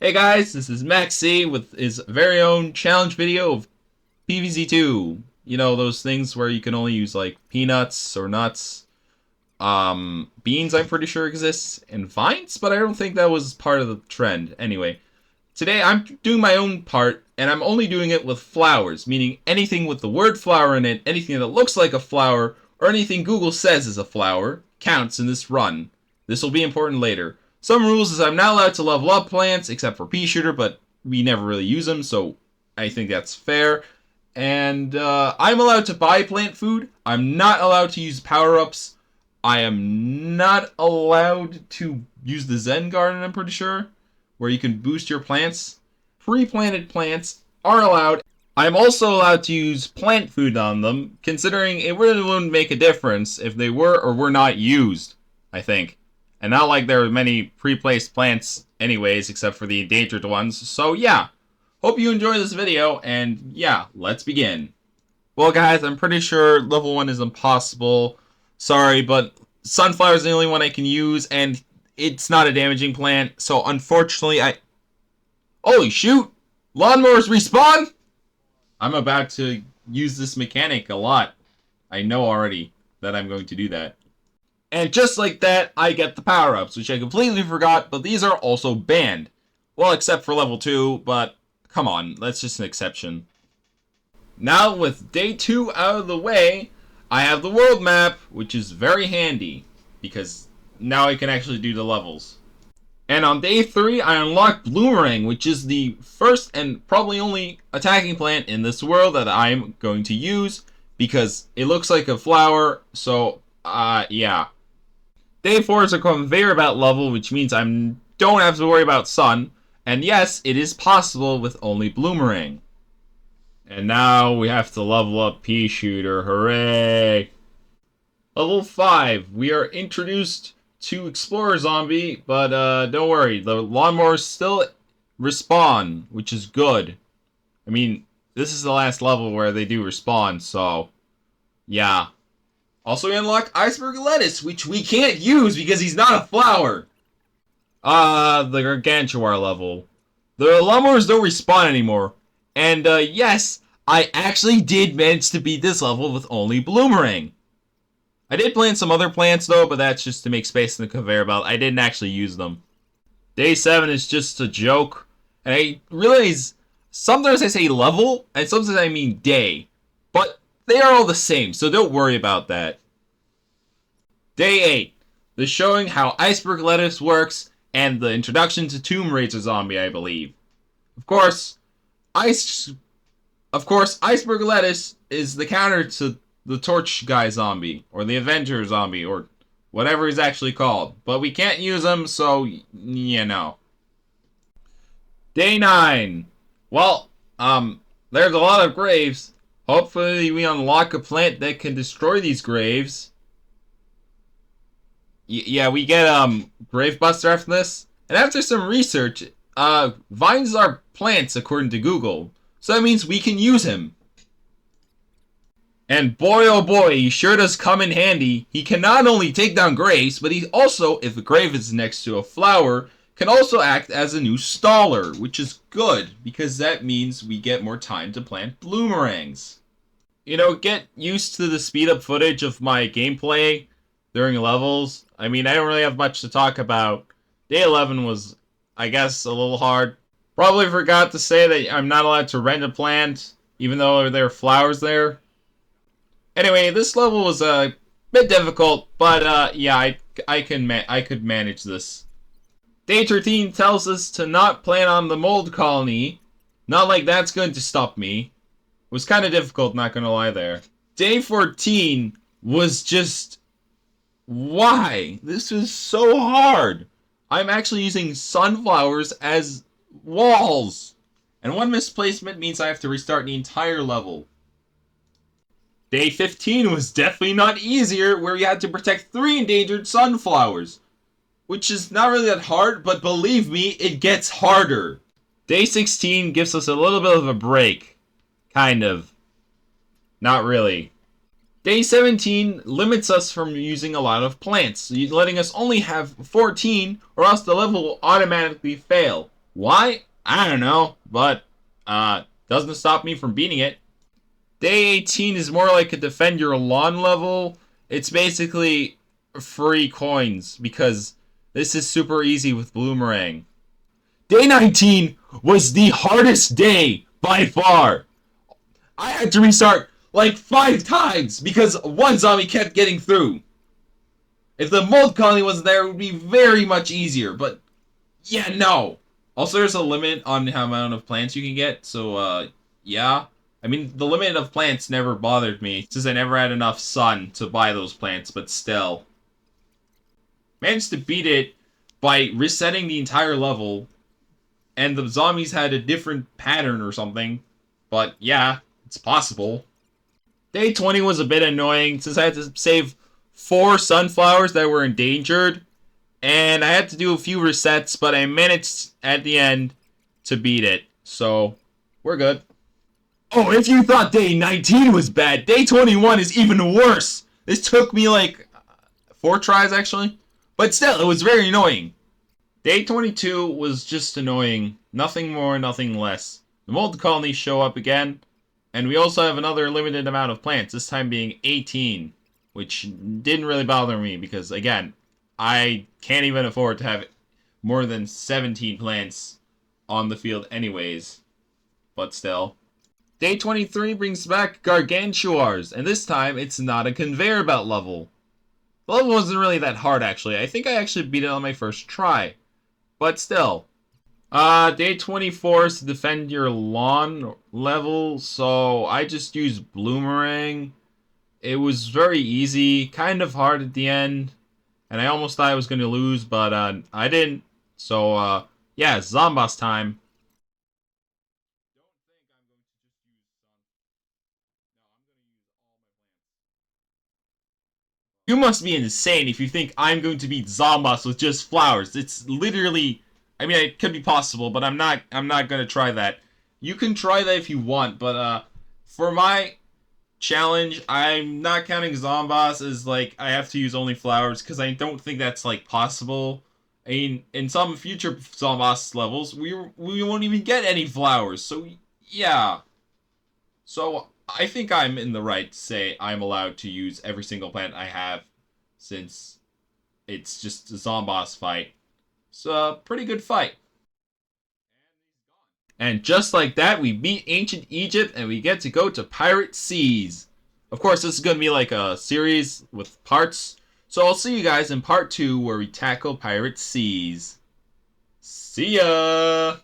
Hey guys, this is Maxi with his very own challenge video of PVZ2. You know, those things where you can only use like peanuts or nuts. Beans I'm pretty sure exists, and vines, but I don't think that was part of the trend. Anyway, today I'm doing my own part, and I'm only doing it with flowers, meaning anything with the word flower in it, anything that looks like a flower, or anything Google says is a flower, counts in this run. This will be important later. Some rules is I'm not allowed to level up plants, except for pea shooter, but we never really use them, so I think that's fair. And I'm allowed to buy plant food. I'm not allowed to use power-ups. I am not allowed to use the Zen Garden, I'm pretty sure, where you can boost your plants. Pre-planted plants are allowed. I'm also allowed to use plant food on them, considering it really wouldn't make a difference if they were or were not used, I think. And not like there are many pre-placed plants anyways, except for the endangered ones. So yeah, hope you enjoy this video, and yeah, let's begin. Well guys, I'm pretty sure level 1 is impossible. Sorry, but sunflower is the only one I can use, and it's not a damaging plant, so unfortunately Holy shoot! Lawnmowers respawn? I'm about to use this mechanic a lot. I know already that I'm going to do that. And just like that, I get the power-ups, which I completely forgot, but these are also banned. Well, except for level 2, but come on, that's just an exception. Now, with day 2 out of the way, I have the world map, which is very handy, because now I can actually do the levels. And on day 3, I unlocked Bloomerang, which is the first and probably only attacking plant in this world that I'm going to use, because it looks like a flower, so, yeah. Day 4 is a conveyor belt level, which means I don't have to worry about sun. And yes, it is possible with only Bloomerang. And now we have to level up Pea Shooter. Hooray! Level 5, we are introduced to Explorer Zombie, but don't worry, the lawnmowers still respawn, which is good. I mean, this is the last level where they do respawn, so yeah. Also, we unlock Iceberg Lettuce, which we can't use because he's not a flower. The Gargantuar level. The lawnmowers don't respawn anymore. And, yes, I actually did manage to beat this level with only Bloomerang. I did plant some other plants, though, but that's just to make space in the conveyor belt. I didn't actually use them. Day 7 is just a joke. And I realize sometimes I say level, and sometimes I mean day. But they are all the same, so don't worry about that. Day 8, the showing how Iceberg Lettuce works, and the introduction to Tomb Raider Zombie, I believe. Of course, Iceberg Lettuce is the counter to the Torch Guy Zombie, or the Avenger Zombie, or whatever he's actually called. But we can't use him, so, you know. Day 9. Well, there's a lot of graves. Hopefully we unlock a plant that can destroy these graves. Yeah, we get Grave Buster after this. And after some research, vines are plants according to Google. So that means we can use him. And boy oh boy, he sure does come in handy. He can not only take down graves, but he also, if a grave is next to a flower, can also act as a new staller, which is good, because that means we get more time to plant bloomerangs. You know, get used to the speed up footage of my gameplay during levels. I mean, I don't really have much to talk about. Day 11 was, I guess, a little hard. Probably forgot to say that I'm not allowed to rent a plant, even though there are flowers there. Anyway, this level was a bit difficult, but yeah, I could manage this. Day 13 tells us to not plant on the mold colony. Not like that's going to stop me. It was kind of difficult, not gonna lie there. Day 14 was just... why? This was so hard. I'm actually using sunflowers as walls. And one misplacement means I have to restart the entire level. Day 15 was definitely not easier, where you had to protect 3 endangered sunflowers. Which is not really that hard, but believe me, it gets harder. Day 16 gives us a little bit of a break. Kind of. Not really. Day 17 limits us from using a lot of plants, letting us only have 14, or else the level will automatically fail. Why? I don't know, but doesn't stop me from beating it. Day 18 is more like a defend your lawn level. It's basically free coins because this is super easy with Bloomerang. Day 19 was the hardest day by far. I had to restart like 5 times because one zombie kept getting through. If the mold colony wasn't there, it would be very much easier, but yeah, no. Also, there's a limit on how amount of plants you can get, so, yeah. I mean, the limit of plants never bothered me, since I never had enough sun to buy those plants, but still. Managed to beat it by resetting the entire level, and the zombies had a different pattern or something, but yeah, it's possible. Day 20 was a bit annoying, since I had to save 4 sunflowers that were endangered, and I had to do a few resets, but I managed at the end to beat it. So, we're good. Oh, if you thought day 19 was bad, day 21 is even worse. This took me like 4 tries actually. But still, it was very annoying. Day 22 was just annoying. Nothing more, nothing less. The mold colonies show up again. And we also have another limited amount of plants, this time being 18. Which didn't really bother me because, again, I can't even afford to have more than 17 plants on the field anyways. But still. Day 23 brings back Gargantuars, and this time it's not a conveyor belt level. The level wasn't really that hard actually. I think I actually beat it on my first try. But still. Day 24 is to defend your lawn level, so I just used Bloomerang. It was very easy, kind of hard at the end. And I almost thought I was going to lose, but I didn't. So, yeah, Zomboss time. You must be insane if you think I'm going to beat Zomboss with just flowers. It's literally, I mean, it could be possible, but I'm not going to try that. You can try that if you want, but for my challenge, I'm not counting Zomboss as like I have to use only flowers because I don't think that's like possible. I mean, in some future Zomboss levels, we won't even get any flowers. So yeah, so I think I'm in the right to say I'm allowed to use every single plant I have, since it's just a Zomboss fight. It's a pretty good fight. And just like that, we beat ancient Egypt and we get to go to Pirate Seas. Of course, this is going to be like a series with parts. So I'll see you guys in part 2 where we tackle Pirate Seas. See ya!